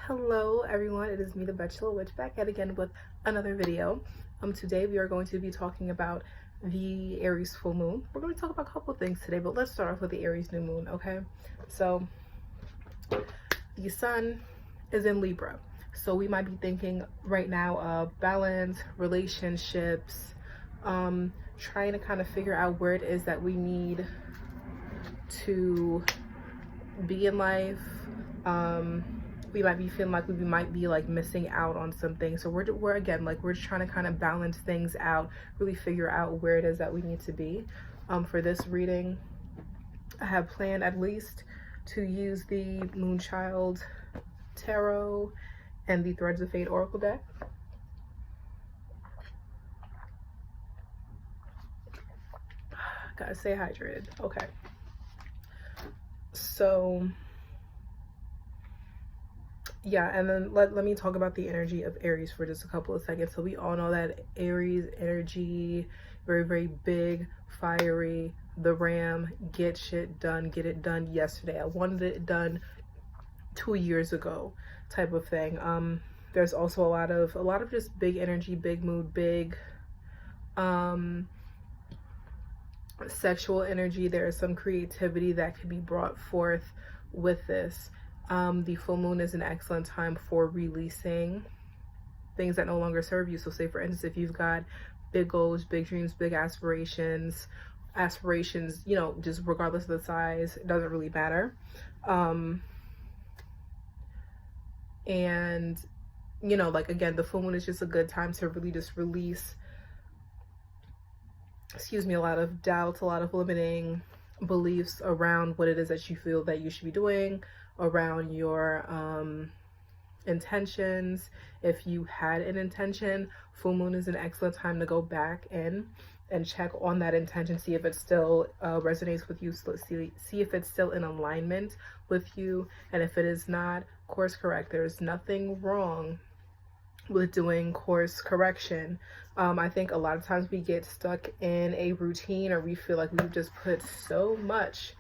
Hello everyone, it is me, the Bachelor Witch, back at again with another video. Today we are going to be talking about the Aries full moon. We're going to talk about a couple of things today, but let's start off with the Aries new moon, okay? So the sun is in Libra, so we might be thinking right now of balance, relationships, trying to kind of figure out where it is that we need to be in life. We might be feeling like we might be like missing out on something, so we're again, like, we're just trying to kind of balance things out, really figure out where it is that we need to be. For this reading, I have planned at least to use the Moonchild Tarot and the Threads of Fate Oracle deck. Gotta stay hydrated. Okay, so yeah, and then let me talk about the energy of Aries for just a couple of seconds. So we all know that Aries energy, very, very big, fiery, the ram, get shit done, get it done yesterday. I wanted it done 2 years ago type of thing. There's also a lot of just big energy, big mood, big sexual energy. There is some creativity that can be brought forth with this. The full moon is an excellent time for releasing things that no longer serve you. So say, for instance, if you've got big goals, big dreams, big aspirations, you know, just regardless of the size, it doesn't really matter. And, you know, like, again, the full moon is just a good time to really just release, excuse me, a lot of doubts, a lot of limiting beliefs around what it is that you feel that you should be doing, around your intentions. If you had an intention, full moon is an excellent time to go back in and check on that intention, see if it still resonates with you, see if it's still in alignment with you, and if it is not, course correct. There's nothing wrong with doing course correction. I think a lot of times we get stuck in a routine, or we feel like we've just put so much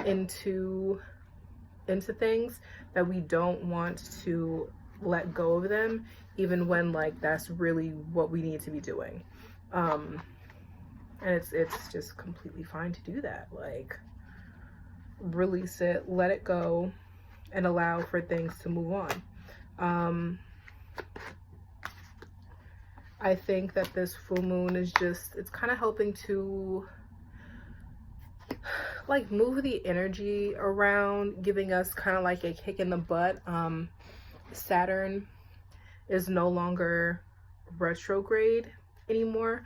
into things that we don't want to let go of them, even when, like, that's really what we need to be doing. And it's just completely fine to do that. Like, release it, let it go, and allow for things to move on. I think that this full moon is just, it's kind of helping to, like, move the energy around, giving us kind of like a kick in the butt. Saturn is no longer retrograde anymore,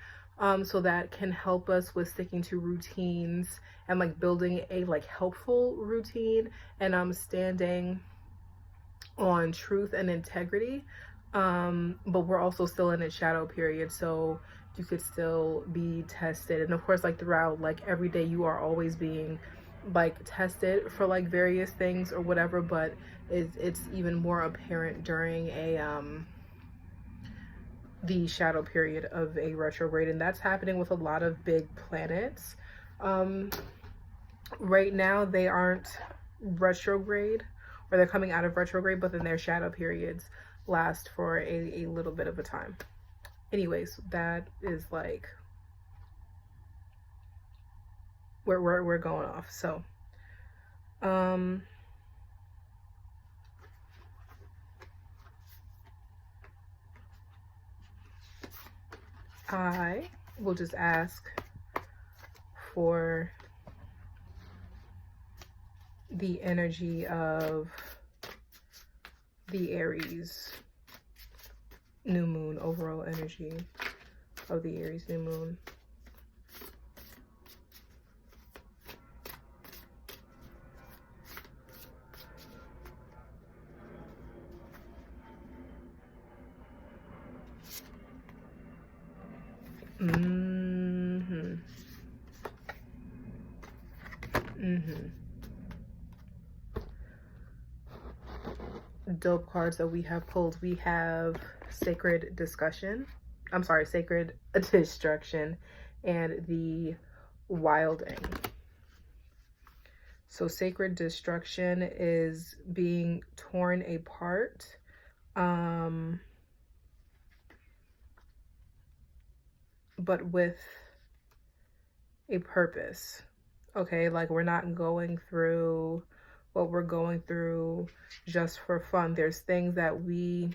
so that can help us with sticking to routines and, like, building a, like, helpful routine, and standing on truth and integrity. But we're also still in a shadow period, so you could still be tested. And of course, like, throughout, like, every day, you are always being, like, tested for, like, various things or whatever, but it's even more apparent during the shadow period of a retrograde, and that's happening with a lot of big planets. Right now they aren't retrograde, or they're coming out of retrograde, but then their shadow periods last for a little bit of a time. Anyways, that is, like, where we're going off. So I will just ask for the energy of the Aries new moon, overall energy of the Aries new moon. Dope cards that we have pulled. We have Sacred Destruction, and the Wilding. So sacred destruction is being torn apart. But with a purpose. Okay, like we're not going through what we're going through just for fun. There's things that we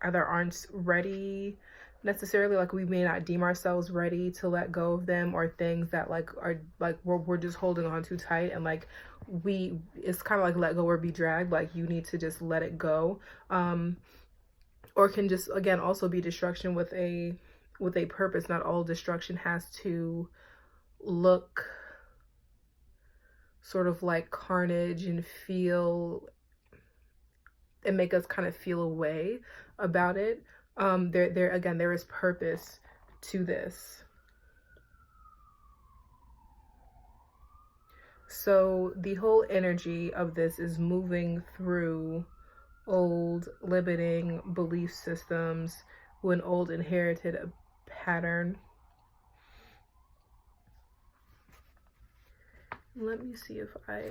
either aren't ready necessarily, like we may not deem ourselves ready to let go of them, or things that like are like we're just holding on too tight, and like it's kind of like let go or be dragged, like you need to just let it go. Or can just again also be destruction with a purpose. Not all destruction has to look sort of like carnage and feel and make us kind of feel a way about it. There is purpose to this. So the whole energy of this is moving through old limiting belief systems, an old inherited pattern. Let me see if I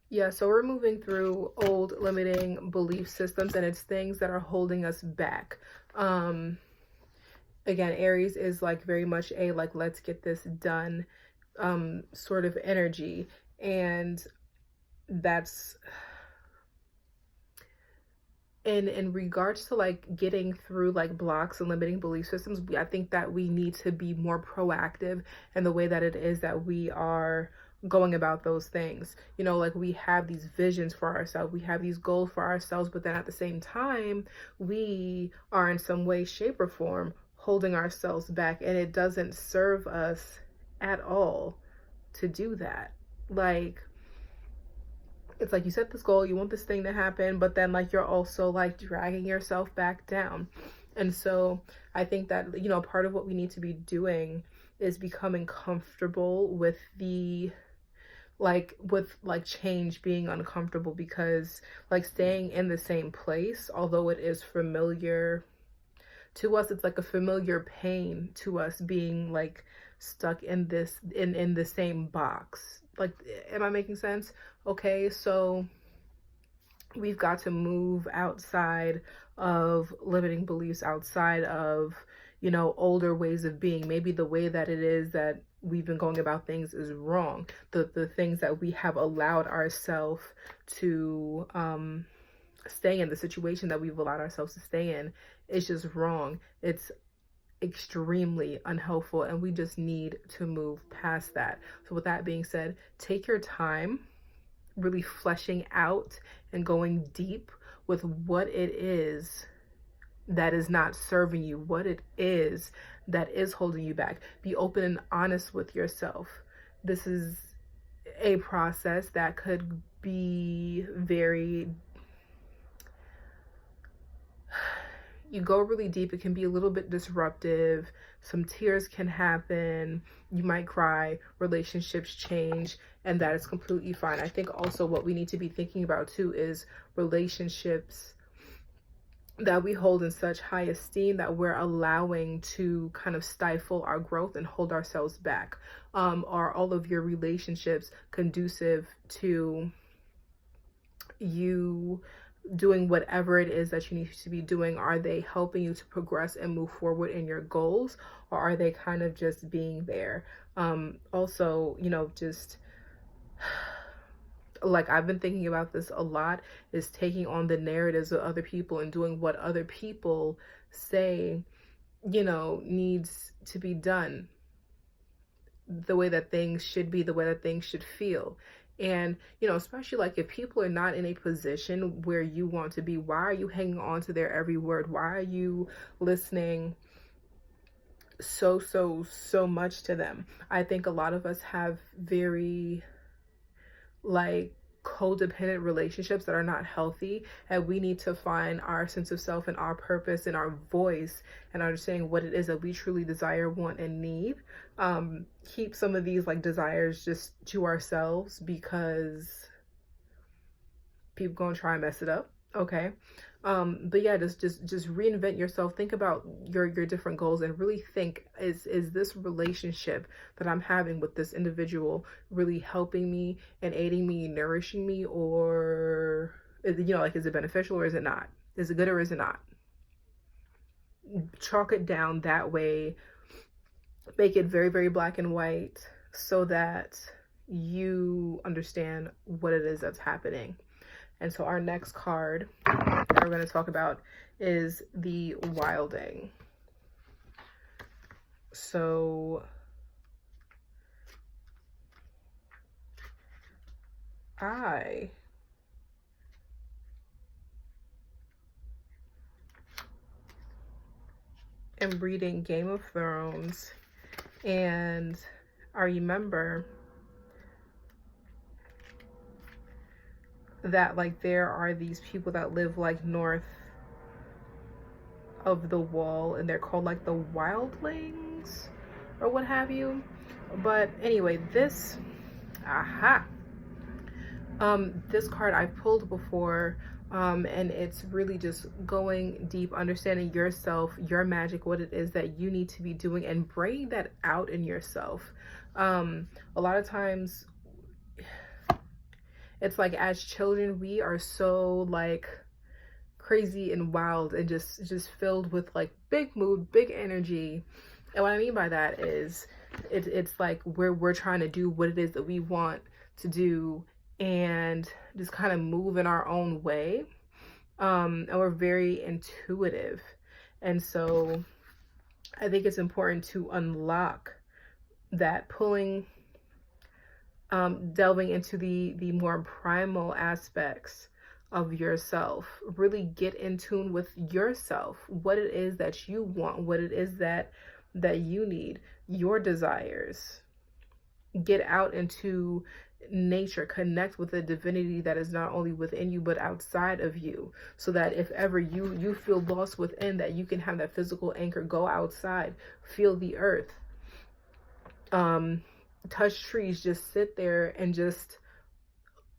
Yeah, so we're moving through old limiting belief systems, and it's things that are holding us back. Again, Aries is like very much a like let's get this done sort of energy, and that's in regards to like getting through like blocks and limiting belief systems. I think that we need to be more proactive in the way that it is that we are going about those things. You know, like we have these visions for ourselves, we have these goals for ourselves, but then at the same time we are in some way, shape, or form holding ourselves back, and it doesn't serve us at all to do that. Like, it's like you set this goal, you want this thing to happen, but then like you're also like dragging yourself back down. And so I think that, you know, part of what we need to be doing is becoming comfortable with the with change being uncomfortable, because like staying in the same place, although it is familiar to us, it's like a familiar pain to us being like stuck in this in the same box. Like, am I making sense? Okay, so we've got to move outside of limiting beliefs, outside of, you know, older ways of being. Maybe the way that it is that we've been going about things is wrong. The things that we have allowed ourselves to stay in, the situation that we've allowed ourselves to stay in, is just wrong. It's extremely unhelpful, and we just need to move past that. So with that being said, take your time really fleshing out and going deep with what it is that is not serving you, what it is that is holding you back. Be open and honest with yourself. This is a process that could be very, you go really deep, it can be a little bit disruptive, some tears can happen, you might cry, relationships change, and that is completely fine. I think also what we need to be thinking about too is relationships that we hold in such high esteem that we're allowing to kind of stifle our growth and hold ourselves back. Are all of your relationships conducive to you doing whatever it is that you need to be doing? Are they helping you to progress and move forward in your goals, or are they kind of just being there? Also, you know, just like I've been thinking about this a lot, is taking on the narratives of other people and doing what other people say, you know, needs to be done, the way that things should be, the way that things should feel. And, you know, especially like if people are not in a position where you want to be, why are you hanging on to their every word? Why are you listening so much to them? I think a lot of us have very like codependent relationships that are not healthy, and we need to find our sense of self and our purpose and our voice and understanding what it is that we truly desire, want, and need. Keep some of these like desires just to ourselves, because people gonna try and mess it up. Okay, But yeah, just reinvent yourself. Think about your different goals and really think, is this relationship that I'm having with this individual really helping me and aiding me, nourishing me, or is it, like, is it beneficial or is it not? Is it good or is it not? Chalk it down that way. Make it very, very black and white so that you understand what it is that's happening. And so our next card that we're going to talk about is the Wilding. So I am reading Game of Thrones, and I remember that, like, there are these people that live like north of the wall, and they're called like the Wildlings or what have you. But anyway, this this card I've pulled before, and it's really just going deep, understanding yourself, your magic, what it is that you need to be doing, and bringing that out in yourself. A lot of times it's like, as children, we are so like crazy and wild and just filled with like big mood, big energy. And what I mean by that is it's like we're trying to do what it is that we want to do and just kind of move in our own way. And we're very intuitive. And so I think it's important to unlock that, delving into the more primal aspects of yourself. Really get in tune with yourself, what it is that you want, what it is that you need, your desires. Get out into nature, connect with the divinity that is not only within you but outside of you, so that if ever you feel lost within, that you can have that physical anchor. Go outside, feel the earth, touch trees, just sit there and just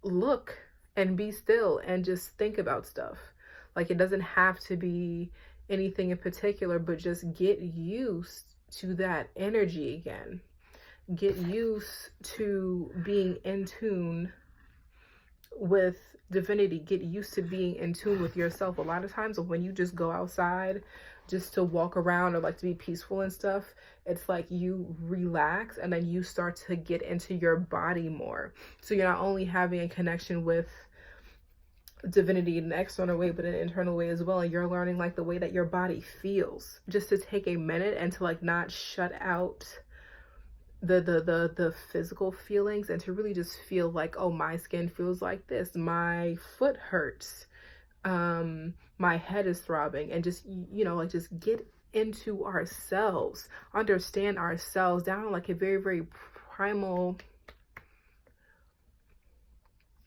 look and be still and just think about stuff. Like, it doesn't have to be anything in particular, but just get used to that energy again. Get used to being in tune with divinity. Get used to being in tune with yourself. A lot of times when you just go outside just to walk around or like to be peaceful and stuff, it's like you relax and then you start to get into your body more. So you're not only having a connection with divinity in an external way, but in an internal way as well. And you're learning like the way that your body feels, just to take a minute and to like not shut out the physical feelings, and to really just feel like, oh, my skin feels like this, my foot hurts, my head is throbbing, and just, like, just get into ourselves, understand ourselves down like a very, very primal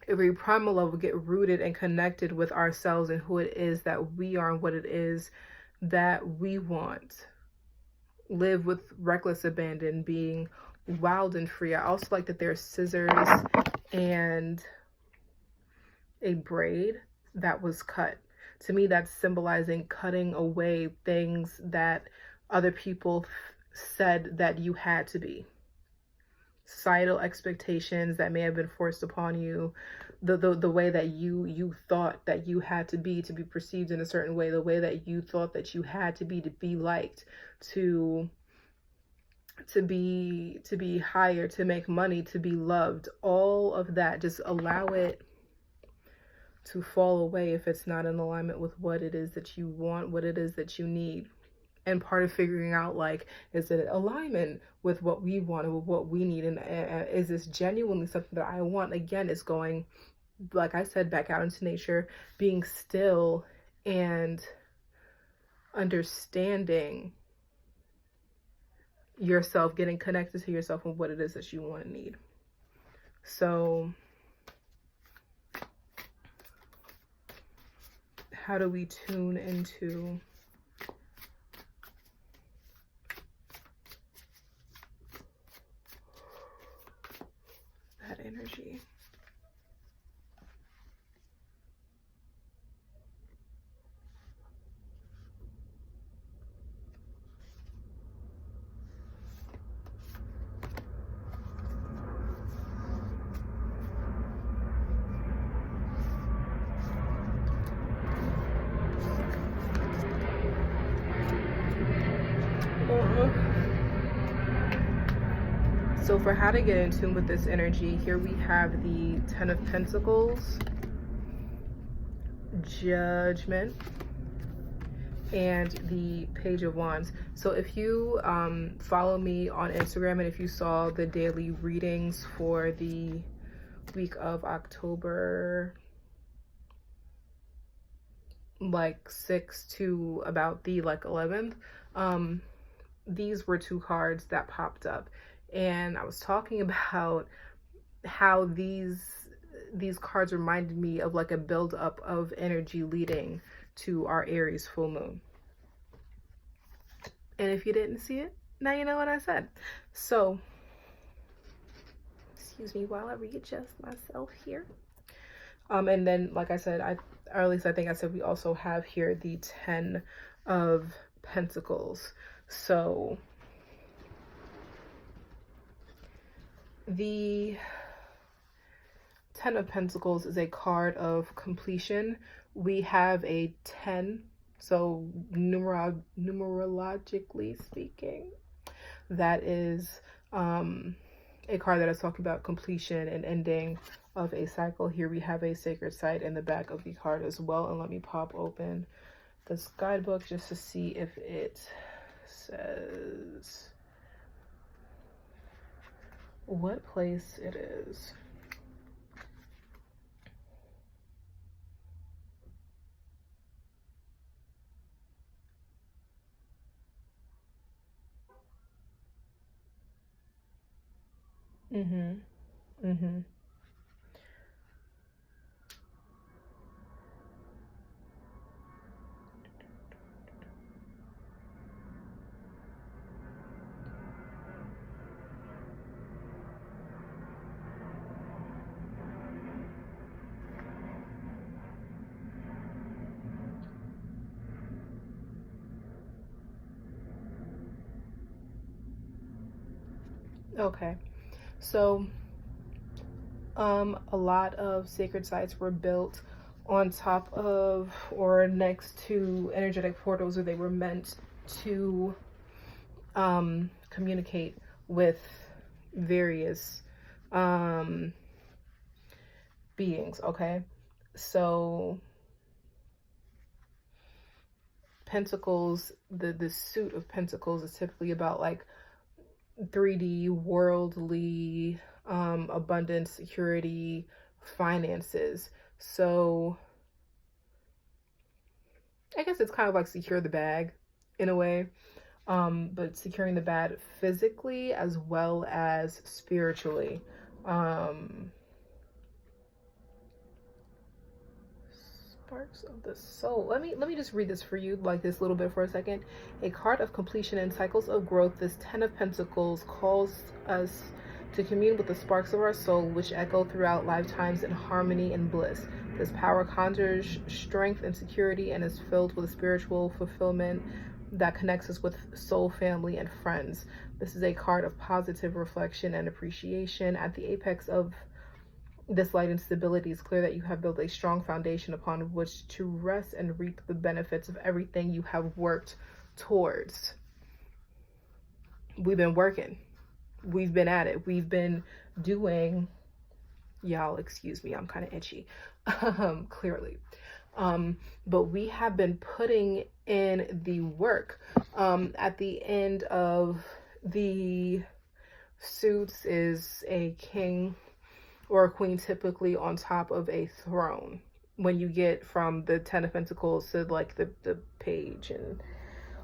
level. Get rooted and connected with ourselves and who it is that we are and what it is that we want. Live with reckless abandon, being wild and free. I also like that there's scissors and a braid that was cut. To me, that's symbolizing cutting away things that other people said that you had to be. Societal expectations that may have been forced upon you, the way that you thought that you had to be perceived in a certain way, the way that you thought that you had to be liked, to be higher, to make money, to be loved. All of that, just allow it to fall away if it's not in alignment with what it is that you want, what it is that you need. And part of figuring out, like, is it alignment with what we want and with what we need? And is this genuinely something that I want? Again, it's going, like I said, back out into nature, being still and understanding yourself, getting connected to yourself and what it is that you want and need. So how do we tune into that energy? So for how to get in tune with this energy, here we have the Ten of Pentacles, Judgment, and the Page of Wands. So if you follow me on Instagram, and if you saw the daily readings for the week of October like 6th to about the like 11th, these were two cards that popped up, and I was talking about how these cards reminded me of like a buildup of energy leading to our Aries full moon. And if you didn't see it, now you know what I said. So excuse me while I readjust myself here. And then, like I said, or at least I think I said, we also have here the 10 of Pentacles. So the 10 of Pentacles is a card of completion. We have a 10, so numerologically speaking, that is a card that is talking about completion and ending of a cycle. Here we have a sacred site in the back of the card as well. And let me pop open this guidebook just to see if it says what place it is. Okay, so a lot of sacred sites were built on top of or next to energetic portals, or they were meant to communicate with various beings. Okay, so Pentacles, the suit of Pentacles is typically about like 3D, worldly, abundance, security, finances. So I guess it's kind of like secure the bag in a way, but securing the bag physically as well as spiritually. Sparks of the soul. Let me just read this for you, like this little bit for a second. A card of completion and cycles of growth. This 10 of Pentacles calls us to commune with the sparks of our soul, which echo throughout lifetimes in harmony and bliss. This power conjures strength and security and is filled with spiritual fulfillment that connects us with soul, family, and friends. This is a card of positive reflection and appreciation. At the apex of this light and stability, it's clear that you have built a strong foundation upon which to rest and reap the benefits of everything you have worked towards. We've been working. We've been at it. We've been doing, y'all excuse me, I'm kind of itchy, clearly. But we have been putting in the work. At the end of the suits is a king or a queen, typically on top of a throne. When you get from the 10 of Pentacles to like the page and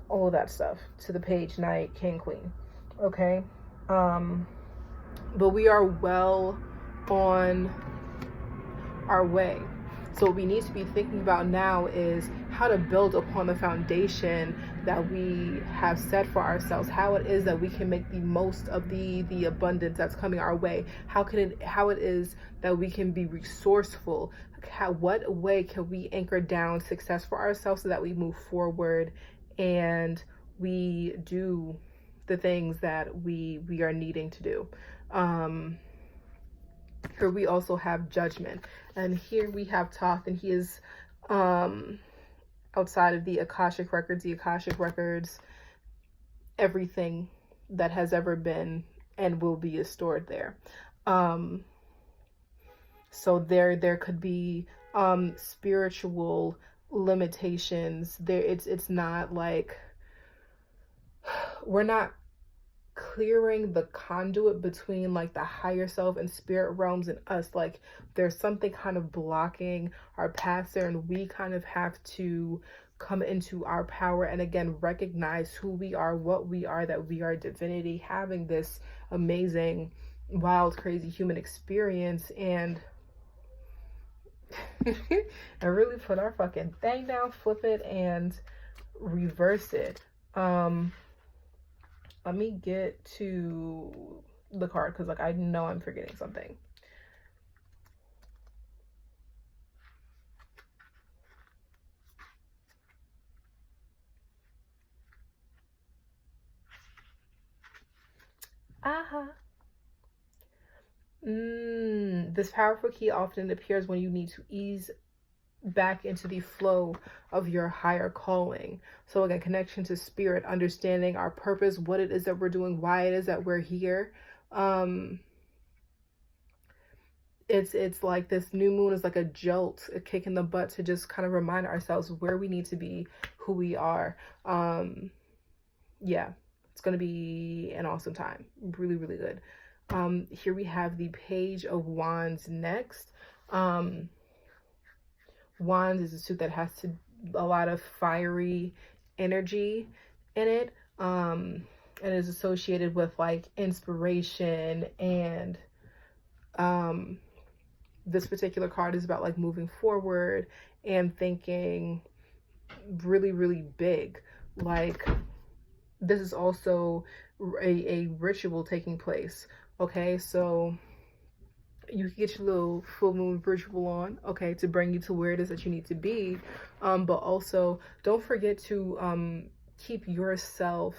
all of that stuff, to the page, knight, king, queen. Okay. But we are well on our way. So what we need to be thinking about now is how to build upon the foundation that we have set for ourselves, how it is that we can make the most of the abundance that's coming our way, how it is that we can be resourceful, what way can we anchor down success for ourselves so that we move forward and we do the things that we are needing to do. Here we also have Judgment, and here we have Thoth, and he is outside of the Akashic records. The Akashic records, everything that has ever been and will be is stored there. So there could be spiritual limitations there. It's not like we're not clearing the conduit between like the higher self and spirit realms and us. Like there's something kind of blocking our path there, and we kind of have to come into our power and again recognize who we are, what we are, that we are divinity, having this amazing, wild, crazy human experience, and and really put our fucking thing down, flip it, and reverse it. Let me get to the card because like I know I'm forgetting something. This powerful key often appears when you need to ease back into the flow of your higher calling. So again, connection to spirit, understanding our purpose, what it is that we're doing, why it is that we're here. It's like this new moon is like a jolt, a kick in the butt to just kind of remind ourselves where we need to be, who we are. Yeah, it's going to be an awesome time. Really, really good. Here we have the Page of Wands next. Wands is a suit that has a lot of fiery energy in it. And is associated with like inspiration, and this particular card is about like moving forward and thinking really, really big. Like this is also a ritual taking place. Okay, so you can get your little full moon ritual on, okay, to bring you to where it is that you need to be. But also don't forget to keep yourself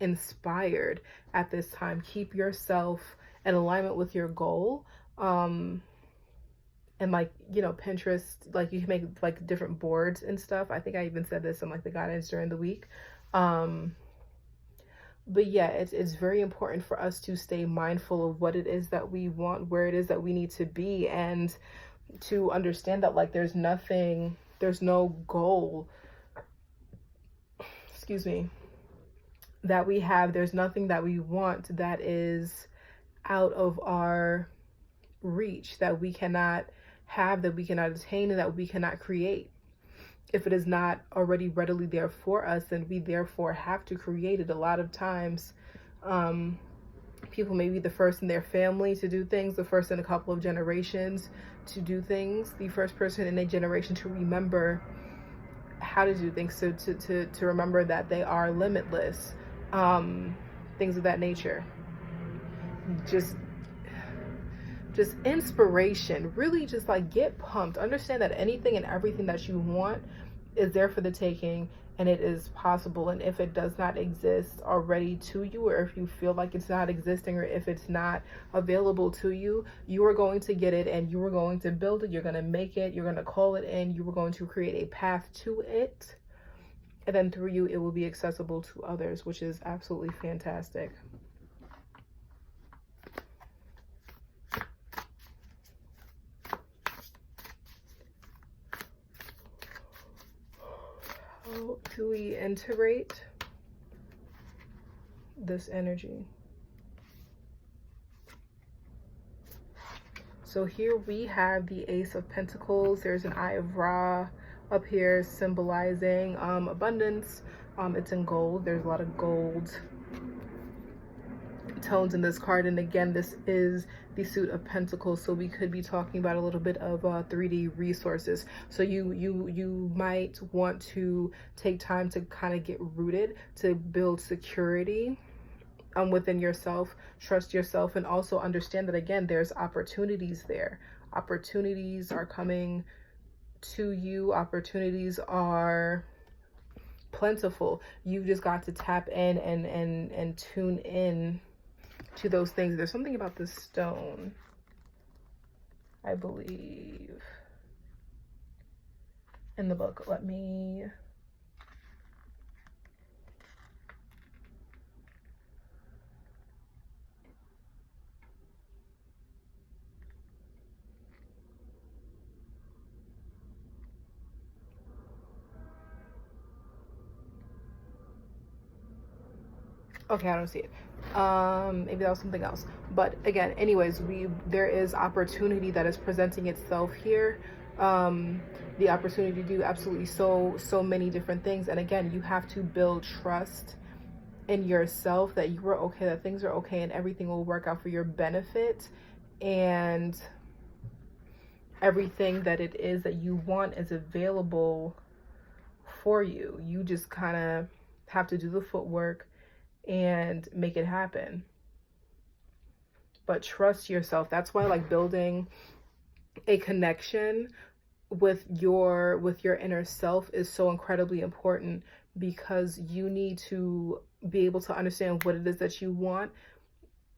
inspired at this time. Keep yourself in alignment with your goal. And like, you know, Pinterest, like you can make like different boards and stuff. I think I even said this in like the guidance during the week. But yeah, it's very important for us to stay mindful of what it is that we want, where it is that we need to be, and to understand that like there's no goal, excuse me, that we have, there's nothing that we want that is out of our reach, that we cannot have, that we cannot attain, and that we cannot create. If it is not already readily there for us, then we therefore have to create it. A lot of times, people may be the first in their family to do things, the first in a couple of generations to do things, the first person in a generation to remember how to do things, so to remember that they are limitless, things of that nature. Just inspiration, really just like get pumped. Understand that anything and everything that you want is there for the taking, and it is possible. And if it does not exist already to you, or if you feel like it's not existing, or if it's not available to you, you are going to get it, and you are going to build it. You're going to make it. You're going to call it in. You are going to create a path to it, and then through you it will be accessible to others, which is absolutely fantastic. How do we integrate this energy? So here we have the Ace of Pentacles. There's an Eye of Ra up here symbolizing abundance. It's in gold. There's a lot of gold tones in this card, and again, this is the suit of Pentacles, so we could be talking about a little bit of 3D resources. So you might want to take time to kind of get rooted, to build security within yourself, trust yourself, and also understand that again, there's opportunities there. Opportunities are coming to you. Opportunities are plentiful. You've just got to tap in and tune in to those things. There's something about this stone, I believe, in the book. Let me Okay, I don't see it. Maybe that was something else. But again, anyways, there is opportunity that is presenting itself here. The opportunity to do absolutely so many different things. And again, you have to build trust in yourself that you are okay, that things are okay, and everything will work out for your benefit. And everything that it is that you want is available for you. You just kind of have to do the footwork and make it happen. But trust yourself. That's why, like, building a connection with your inner self is so incredibly important, because you need to be able to understand what it is that you want.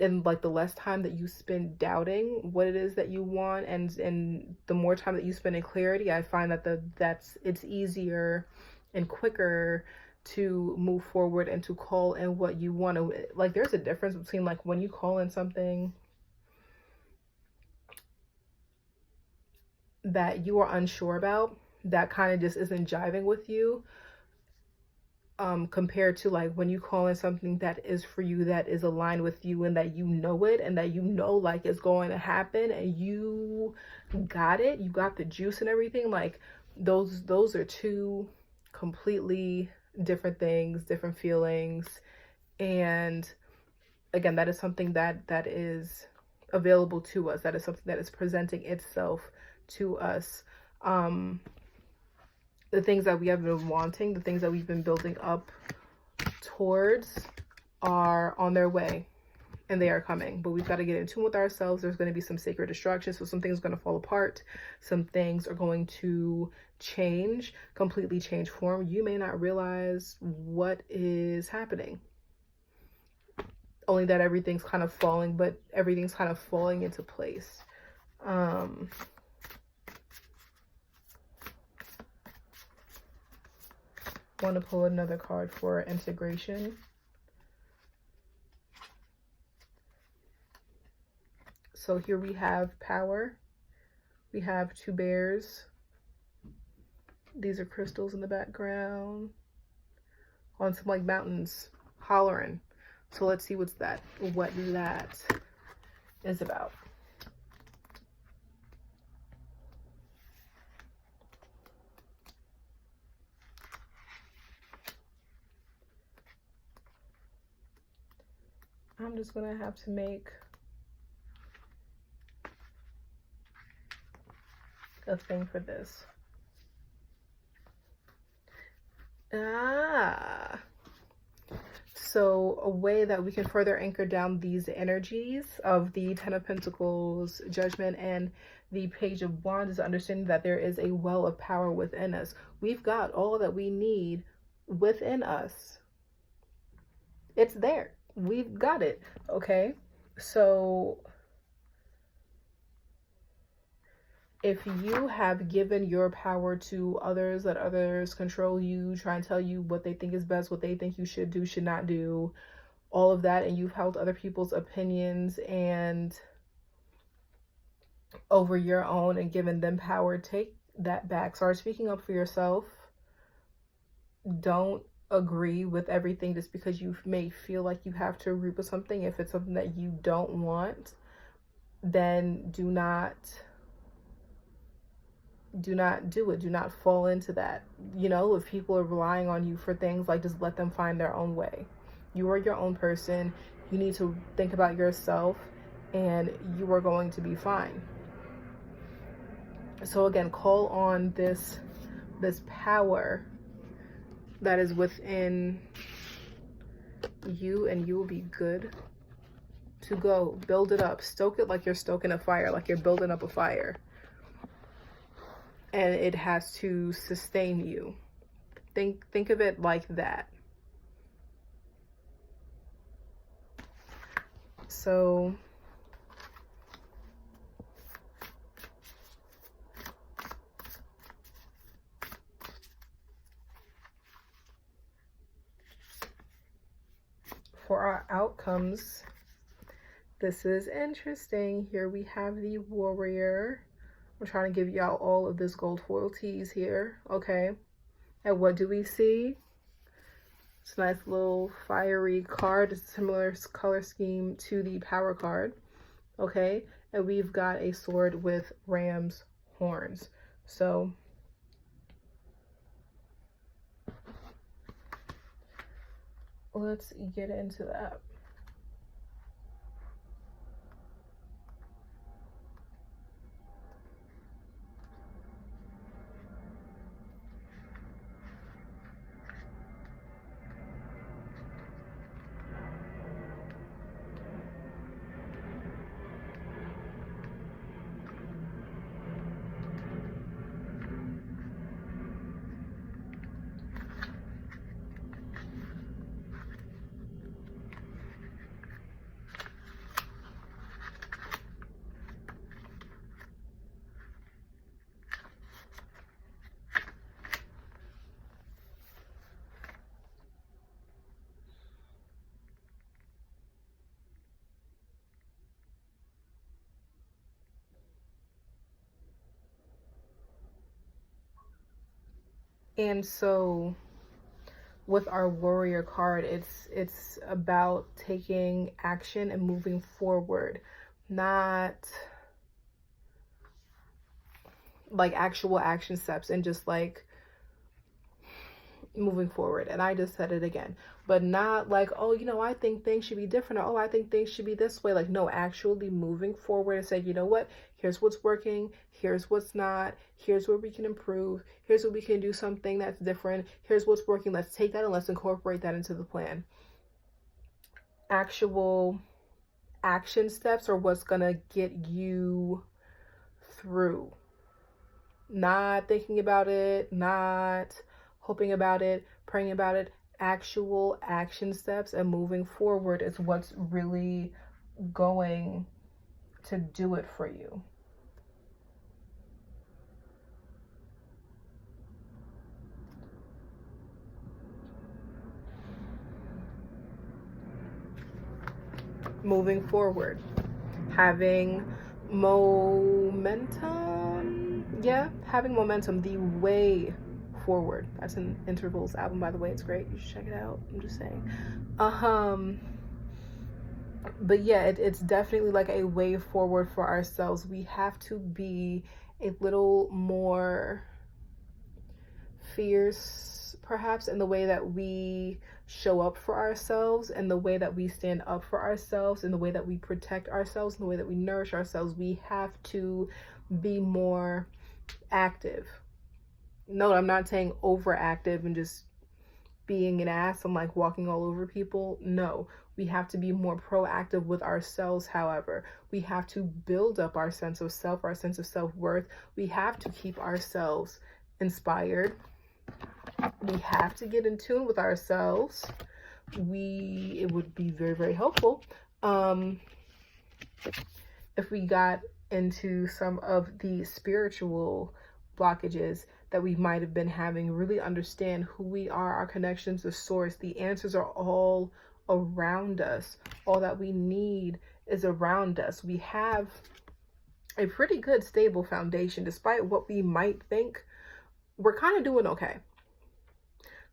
And like, the less time that you spend doubting what it is that you want, and the more time that you spend in clarity, I find that it's easier and quicker to move forward and to call in what you want to. Like, there's a difference between, like, when you call in something that you are unsure about, that kind of just isn't jiving with you, compared to, like, when you call in something that is for you, that is aligned with you, and that you know it, and that you know, like, it's going to happen, and you got it, you got the juice and everything. Like, those are two completely different things, different feelings. And again, that is something that is available to us. That is something that is presenting itself to us. The things that we have been wanting, the things that we've been building up towards, are on their way, and they are coming. But we've got to get in tune with ourselves. There's going to be some sacred distractions, so some things are going to fall apart. Some things are going to change, completely change form. You may not realize what is happening, only that everything's kind of falling, but everything's kind of falling into place. Want to pull another card for integration. So here we have power. We have two bears. These are crystals in the background on some, like, mountains hollering. So let's see what that is about. I'm just gonna have to make a thing for this. So a way that we can further anchor down these energies of the Ten of Pentacles, Judgment, and the Page of Wands is understanding that there is a well of power within us. We've got all that we need within us. It's there. We've got it. Okay? So if you have given your power to others, let others control you, try and tell you what they think is best, what they think you should do, should not do, all of that, and you've held other people's opinions and over your own and given them power, take that back. Start speaking up for yourself. Don't agree with everything just because you may feel like you have to agree with something. If it's something that you don't want, then do not do it. Do not fall into that. You know, if people are relying on you for things, like, just let them find their own way. You are your own person. You need to think about yourself, and you are going to be fine. So again, call on this power that is within you, and you will be good to go. Build it up. Stoke it like you're stoking a fire, like you're building up a fire. And it has to sustain you. Think of it like that. So for our outcomes, this is interesting. Here we have the Warrior. I'm trying to give y'all all of this gold foil tease here, okay? And what do we see? It's a nice little fiery card. It's a similar color scheme to the Power card. Okay, and we've got a sword with ram's horns. So let's get into that. And so with our warrior card, it's about taking action and moving forward, not like actual action steps and just like moving forward. And I just said it again, but not like, oh, you know, I think things should be different, or oh, I think things should be this way. Like, no, actually moving forward and say, you know what, here's what's working, here's what's not, here's where we can improve, here's what we can do, something that's different, here's what's working, let's take that and let's incorporate that into the plan. Actual action steps are what's gonna get you through. Not thinking about it, not hoping about it, praying about it. Actual action steps and moving forward is what's really going to do it for you. Moving forward, having momentum. Yeah, having momentum, the way forward. That's an Intervals album, by the way. It's great. You should check it out. I'm just saying. But yeah, it's definitely like a way forward for ourselves. We have to be a little more fierce, perhaps, in the way that we show up for ourselves, and the way that we stand up for ourselves, and the way that we protect ourselves, and the way that we nourish ourselves. We have to be more active. No, I'm not saying overactive and just being an ass and like walking all over people. No, we have to be more proactive with ourselves. However, we have to build up our sense of self, our sense of self-worth. We have to keep ourselves inspired. We have to get in tune with ourselves. It would be very, very helpful if we got into some of the spiritual blockages that we might have been having, really understand who we are, our connections to source. The answers are all around us. All that we need is around us. We have a pretty good stable foundation. Despite what we might think, we're kind of doing okay.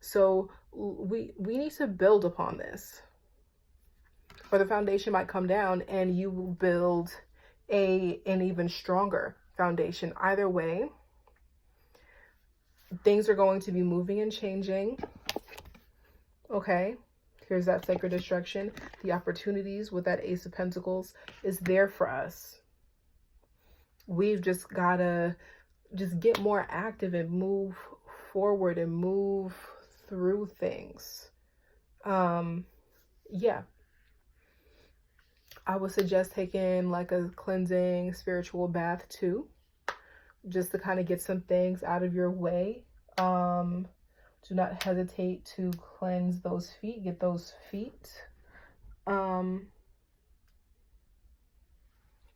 So we need to build upon this, or the foundation might come down and you will build an even stronger foundation. Either way, things are going to be moving and changing. Okay, here's that sacred destruction. The opportunities with that Ace of Pentacles is there for us. We've just gotta just get more active and move forward and move through things. Yeah, I would suggest taking like a cleansing spiritual bath too, just to kind of get some things out of your way. Do not hesitate to cleanse those feet, get those feet,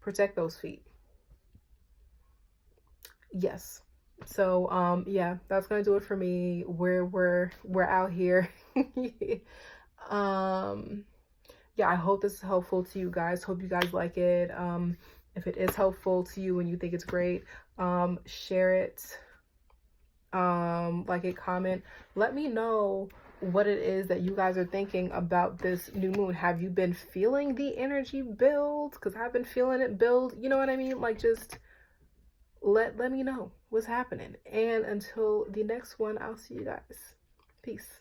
protect those feet. Yes. So yeah, that's gonna do it for me. We're out here. Yeah, I hope this is helpful to you guys. Hope you guys like it. If it is helpful to you and you think it's great, share it, like it, comment. Let me know what it is that you guys are thinking about this new moon. Have you been feeling the energy build? Because I've been feeling it build. You know what I mean? Like, just let me know what's happening. And until the next one, I'll see you guys. Peace.